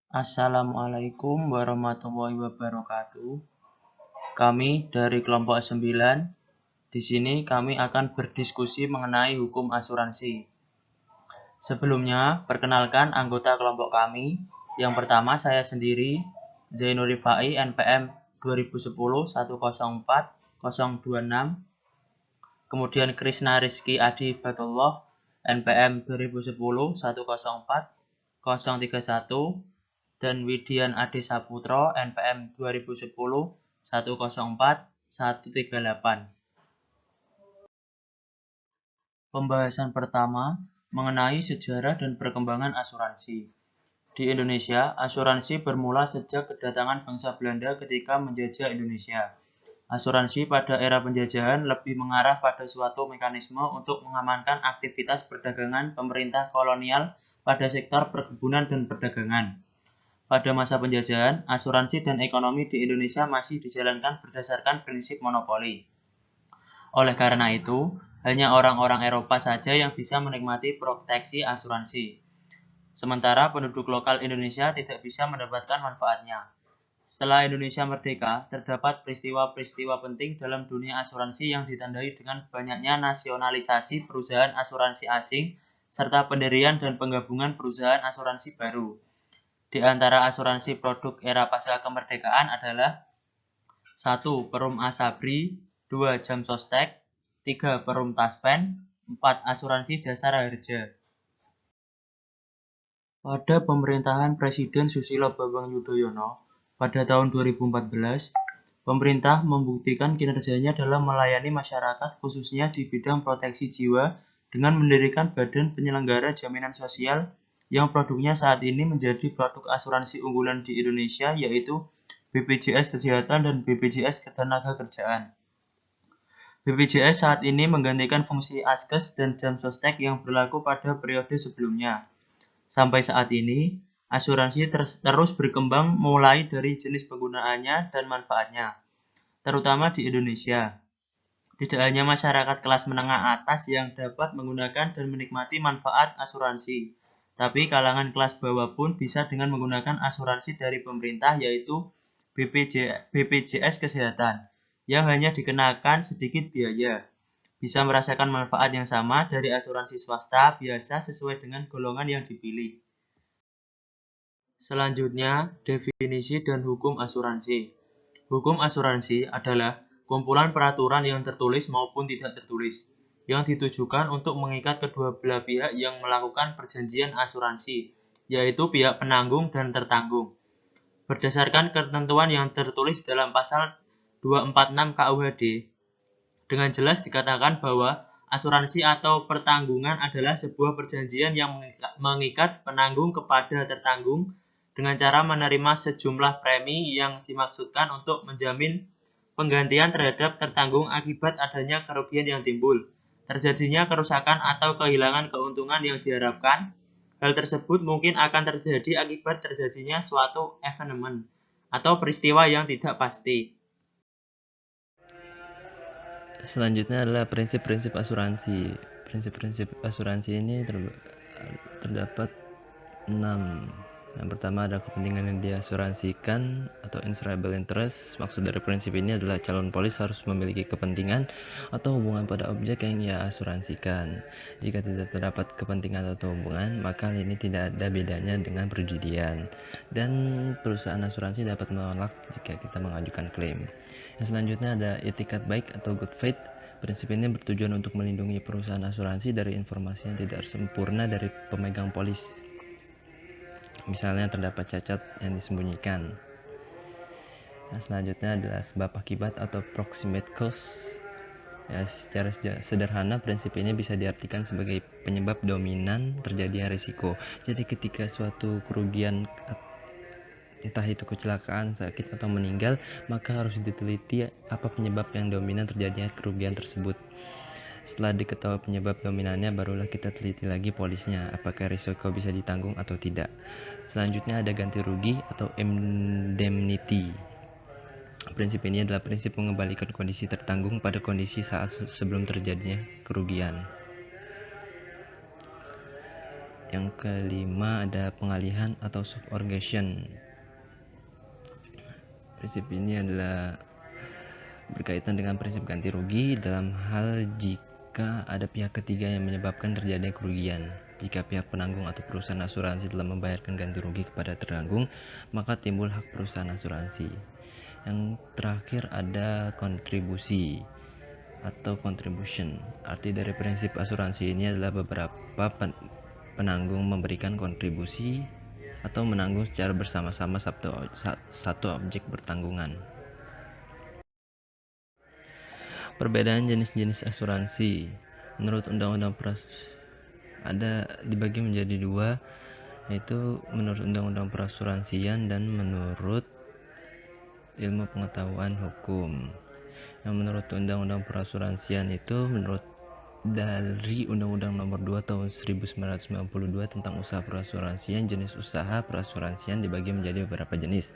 Assalamualaikum warahmatullahi wabarakatuh. Kami dari kelompok 9. Di sini kami akan berdiskusi mengenai hukum asuransi. Sebelumnya, perkenalkan anggota kelompok kami. Yang pertama saya sendiri, Zainul Rifai, NPM 2010 104 026. Kemudian Krisna Rizky Adi Batullah, NPM 2010 104 031. Dan Widian Ade Saputro, NPM 2010 104 138. Pembahasan pertama mengenai sejarah dan perkembangan asuransi. Di Indonesia, asuransi bermula sejak kedatangan bangsa Belanda ketika menjajah Indonesia. Asuransi pada era penjajahan lebih mengarah pada suatu mekanisme untuk mengamankan aktivitas perdagangan pemerintah kolonial pada sektor perkebunan dan perdagangan. Pada masa penjajahan, asuransi dan ekonomi di Indonesia masih dijalankan berdasarkan prinsip monopoli. Oleh karena itu, hanya orang-orang Eropa saja yang bisa menikmati proteksi asuransi. Sementara penduduk lokal Indonesia tidak bisa mendapatkan manfaatnya. Setelah Indonesia merdeka, terdapat peristiwa-peristiwa penting dalam dunia asuransi yang ditandai dengan banyaknya nasionalisasi perusahaan asuransi asing serta pendirian dan penggabungan perusahaan asuransi baru. Di antara asuransi produk era pasca kemerdekaan adalah 1. Perum Asabri, 2. Jam Sostek, 3. Perum Taspen, 4. Asuransi Jasara Harja. Pada pemerintahan Presiden Susilo Bambang Yudhoyono pada tahun 2014, pemerintah membuktikan kinerjanya dalam melayani masyarakat khususnya di bidang proteksi jiwa dengan mendirikan Badan Penyelenggara Jaminan Sosial yang produknya saat ini menjadi produk asuransi unggulan di Indonesia, yaitu BPJS Kesehatan dan BPJS Ketenagakerjaan. BPJS saat ini menggantikan fungsi Askes dan Jam Sostek yang berlaku pada periode sebelumnya. Sampai saat ini, asuransi terus berkembang mulai dari jenis penggunaannya dan manfaatnya, terutama di Indonesia. Tidak hanya masyarakat kelas menengah atas yang dapat menggunakan dan menikmati manfaat asuransi, tapi kalangan kelas bawah pun bisa dengan menggunakan asuransi dari pemerintah, yaitu BPJS Kesehatan, yang hanya dikenakan sedikit biaya. Bisa merasakan manfaat yang sama dari asuransi swasta biasa sesuai dengan golongan yang dipilih. Selanjutnya, definisi dan hukum asuransi. Hukum asuransi adalah kumpulan peraturan yang tertulis maupun tidak tertulis, yang ditujukan untuk mengikat kedua belah pihak yang melakukan perjanjian asuransi, yaitu pihak penanggung dan tertanggung. Berdasarkan ketentuan yang tertulis dalam pasal 246 KUHD, dengan jelas dikatakan bahwa asuransi atau pertanggungan adalah sebuah perjanjian yang mengikat penanggung kepada tertanggung dengan cara menerima sejumlah premi yang dimaksudkan untuk menjamin penggantian terhadap tertanggung akibat adanya kerugian yang timbul, terjadinya kerusakan atau kehilangan keuntungan yang diharapkan. Hal tersebut mungkin akan terjadi akibat terjadinya suatu evenement atau peristiwa yang tidak pasti. Selanjutnya adalah prinsip-prinsip asuransi. Prinsip-prinsip asuransi ini terdapat 6. Yang pertama ada kepentingan yang diasuransikan atau insurable interest. Maksud dari prinsip ini adalah calon polis harus memiliki kepentingan atau hubungan pada objek yang ia asuransikan. Jika tidak terdapat kepentingan atau hubungan, maka hal ini tidak ada bedanya dengan perjudian. Dan perusahaan asuransi dapat menolak jika kita mengajukan klaim. Yang selanjutnya ada etikat baik atau good faith. Prinsip ini bertujuan untuk melindungi perusahaan asuransi dari informasi yang tidak sempurna dari pemegang polis. Misalnya terdapat cacat yang disembunyikan. Yang selanjutnya adalah sebab akibat atau proximate cause. Ya, secara sederhana prinsip ini bisa diartikan sebagai penyebab dominan terjadinya risiko. Jadi ketika suatu kerugian, entah itu kecelakaan, sakit atau meninggal, maka harus diteliti apa penyebab yang dominan terjadinya kerugian tersebut. Setelah diketahui penyebab dominannya, barulah kita teliti lagi polisnya, apakah risiko bisa ditanggung atau tidak. Selanjutnya ada ganti rugi atau indemnity. Prinsip ini adalah prinsip mengembalikan kondisi tertanggung pada kondisi saat sebelum terjadinya kerugian. Yang kelima ada pengalihan atau subrogation. Prinsip ini adalah berkaitan dengan prinsip ganti rugi dalam hal jika ada pihak ketiga yang menyebabkan terjadinya kerugian. Jika pihak penanggung atau perusahaan asuransi telah membayarkan ganti rugi kepada tertanggung, maka timbul hak perusahaan asuransi. Yang terakhir ada kontribusi atau contribution. Arti dari prinsip asuransi ini adalah beberapa penanggung memberikan kontribusi atau menanggung secara bersama-sama satu objek bertanggungan. Perbedaan jenis-jenis asuransi menurut Undang-Undang ada dibagi menjadi dua, yaitu menurut Undang-Undang Perasuransian dan menurut ilmu pengetahuan hukum. Yang menurut Undang-Undang Perasuransian itu menurut dari Undang-Undang Nomor 2 Tahun 1992 tentang usaha perasuransian, jenis usaha perasuransian dibagi menjadi beberapa jenis,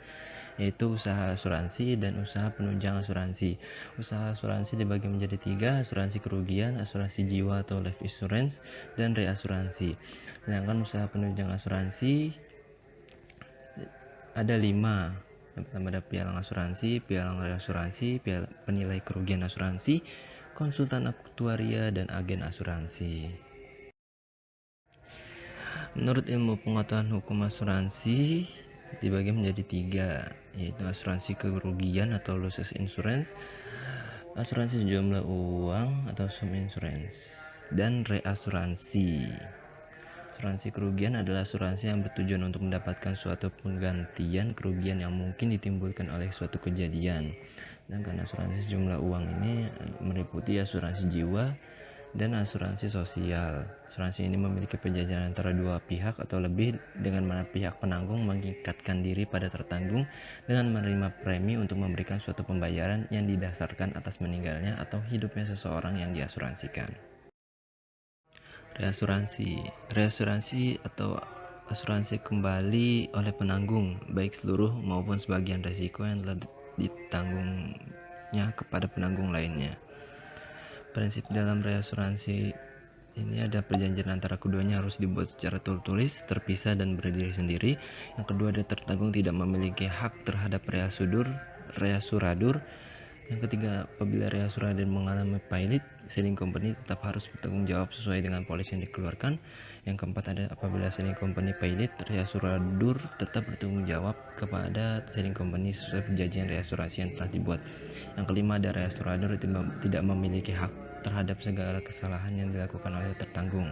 yaitu usaha asuransi dan usaha penunjang asuransi. Usaha asuransi dibagi menjadi tiga: asuransi kerugian, asuransi jiwa atau life insurance, dan reasuransi. Sedangkan usaha penunjang asuransi ada 5. Yang pertama ada pialang asuransi, pialang reasuransi, penilai kerugian asuransi, konsultan aktuaria, dan agen asuransi. Menurut ilmu pengetahuan hukum asuransi dibagi menjadi 3, yaitu asuransi kerugian atau losses insurance, asuransi sejumlah uang atau sum insurance, dan reasuransi. Asuransi kerugian adalah asuransi yang bertujuan untuk mendapatkan suatu penggantian kerugian yang mungkin ditimbulkan oleh suatu kejadian. Sedangkan asuransi sejumlah uang ini meliputi asuransi jiwa dan asuransi sosial. Asuransi ini memiliki perjanjian antara dua pihak atau lebih, dengan mana pihak penanggung mengikatkan diri pada tertanggung dengan menerima premi untuk memberikan suatu pembayaran yang didasarkan atas meninggalnya atau hidupnya seseorang yang diasuransikan. Reasuransi atau asuransi kembali oleh penanggung, baik seluruh maupun sebagian risiko yang telah ditanggungnya kepada penanggung lainnya. Prinsip dalam reasuransi ini ada perjanjian antara keduanya harus dibuat secara tertulis, terpisah, dan berdiri sendiri. Yang kedua, ada tertanggung tidak memiliki hak terhadap reasuradur. Yang ketiga, apabila reasuradur mengalami pailit, ceding company tetap harus bertanggung jawab sesuai dengan polis yang dikeluarkan. Yang keempat, ada apabila ceding company pailit, reasuradur tetap bertanggung jawab kepada ceding company sesuai perjanjian reasurasi yang telah dibuat. Yang kelima, ada reasuradur tidak memiliki hak terhadap segala kesalahan yang dilakukan oleh tertanggung.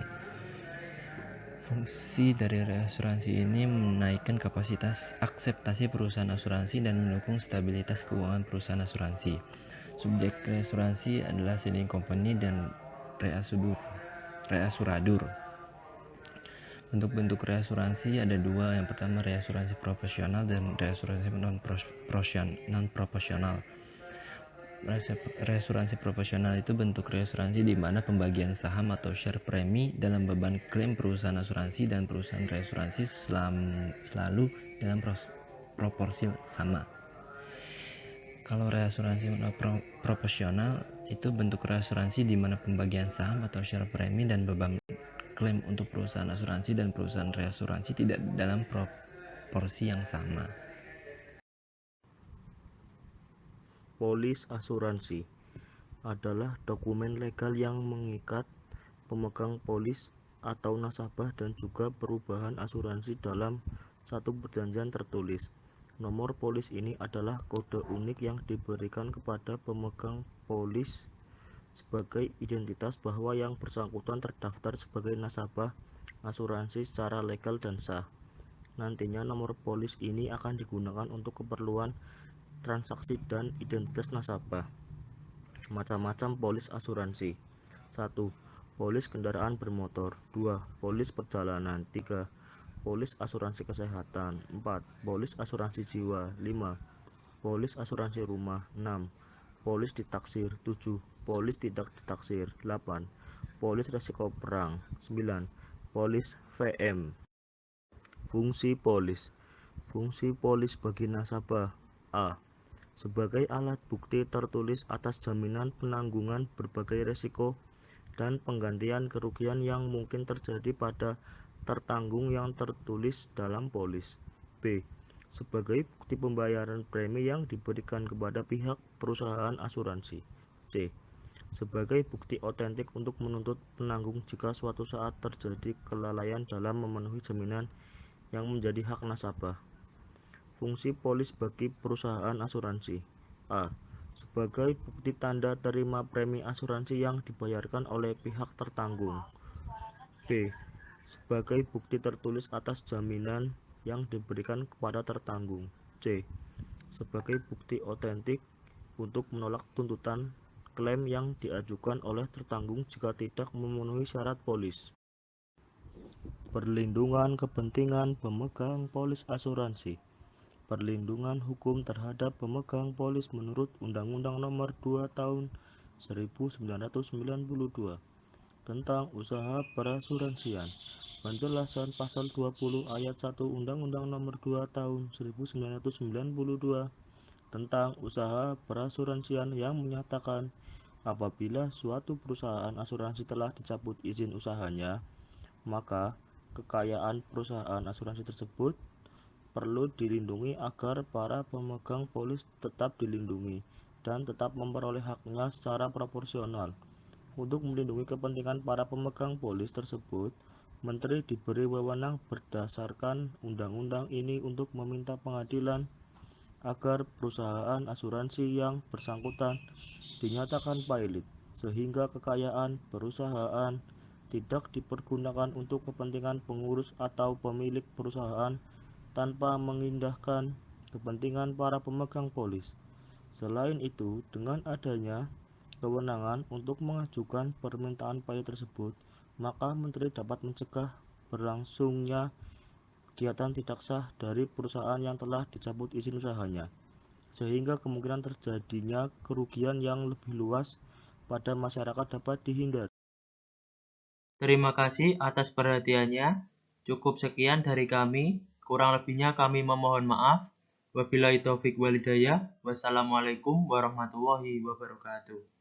Fungsi dari reasuransi ini menaikkan kapasitas akseptasi perusahaan asuransi dan mendukung stabilitas keuangan perusahaan asuransi. Subjek reasuransi adalah ceding company dan reasuradur. Bentuk-bentuk reasuransi ada 2. Yang pertama, reasuransi proporsional dan reasuransi non-proporsional. Reasuransi proporsional itu bentuk reasuransi di mana pembagian saham atau share premi dalam beban klaim perusahaan asuransi dan perusahaan reasuransi selalu dalam proporsi sama. Kalau reasuransi proporsional itu bentuk reasuransi di mana pembagian saham atau share premi dan beban klaim untuk perusahaan asuransi dan perusahaan reasuransi tidak dalam proporsi yang sama. Polis asuransi adalah dokumen legal yang mengikat pemegang polis atau nasabah dan juga perubahan asuransi dalam satu perjanjian tertulis. Nomor polis ini adalah kode unik yang diberikan kepada pemegang polis sebagai identitas bahwa yang bersangkutan terdaftar sebagai nasabah asuransi secara legal dan sah. Nantinya nomor polis ini akan digunakan untuk keperluan transaksi dan identitas nasabah. Macam-macam polis asuransi. 1. Polis kendaraan bermotor. 2. Polis perjalanan. 3. Polis asuransi kesehatan. 4. Polis asuransi jiwa. 5. Polis asuransi rumah. 6. Polis ditaksir. 7. Polis tidak ditaksir. 8. Polis resiko perang. 9. Polis VM. Fungsi polis. Fungsi polis bagi nasabah. A. Sebagai alat bukti tertulis atas jaminan penanggungan berbagai risiko dan penggantian kerugian yang mungkin terjadi pada tertanggung yang tertulis dalam polis. B. Sebagai bukti pembayaran premi yang diberikan kepada pihak perusahaan asuransi. C. Sebagai bukti otentik untuk menuntut penanggung jika suatu saat terjadi kelalaian dalam memenuhi jaminan yang menjadi hak nasabah. Fungsi polis bagi perusahaan asuransi. A. Sebagai bukti tanda terima premi asuransi yang dibayarkan oleh pihak tertanggung. B. Sebagai bukti tertulis atas jaminan yang diberikan kepada tertanggung. C. Sebagai bukti otentik untuk menolak tuntutan klaim yang diajukan oleh tertanggung jika tidak memenuhi syarat polis. Perlindungan kepentingan pemegang polis asuransi. Perlindungan hukum terhadap pemegang polis menurut Undang-Undang Nomor 2 Tahun 1992 tentang usaha perasuransian. Penjelasan pasal 20 ayat 1 Undang-Undang Nomor 2 Tahun 1992 tentang usaha perasuransian yang menyatakan apabila suatu perusahaan asuransi telah dicabut izin usahanya, maka kekayaan perusahaan asuransi tersebut perlu dilindungi agar para pemegang polis tetap dilindungi dan tetap memperoleh haknya secara proporsional. Untuk melindungi kepentingan para pemegang polis tersebut, Menteri diberi wewenang berdasarkan undang-undang ini untuk meminta pengadilan agar perusahaan asuransi yang bersangkutan dinyatakan pilot, sehingga kekayaan perusahaan tidak dipergunakan untuk kepentingan pengurus atau pemilik perusahaan tanpa mengindahkan kepentingan para pemegang polis. Selain itu, dengan adanya kewenangan untuk mengajukan permintaan pilot tersebut, maka Menteri dapat mencegah berlangsungnya kegiatan tidak sah dari perusahaan yang telah dicabut izin usahanya, sehingga kemungkinan terjadinya kerugian yang lebih luas pada masyarakat dapat dihindari. Terima kasih atas perhatiannya. Cukup sekian dari kami. Kurang lebihnya kami memohon maaf. Wabillahi taufik walhidayah. Wassalamualaikum warahmatullahi wabarakatuh.